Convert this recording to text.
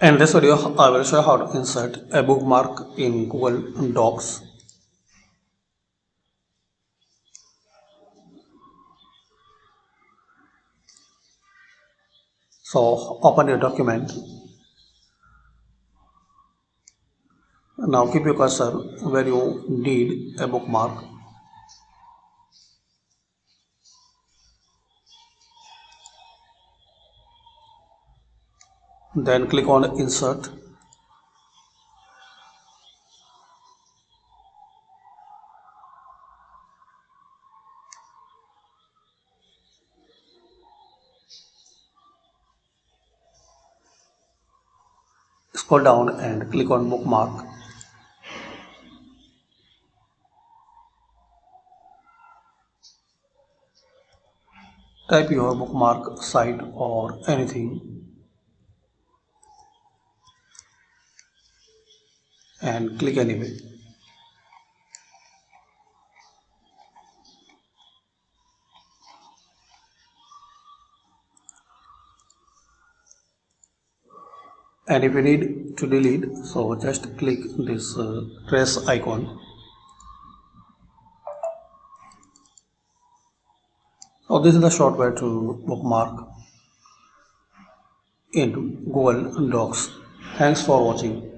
In this video, I will show how to insert a bookmark in Google Docs. So open your document. Now keep your cursor where you need a bookmark. Then click on insert. Scroll down and click on bookmark. Type your bookmark site or anything and click anyway. And if you need to delete, so just click this trace icon. So this is the short way to bookmark into Google Docs. Thanks for watching.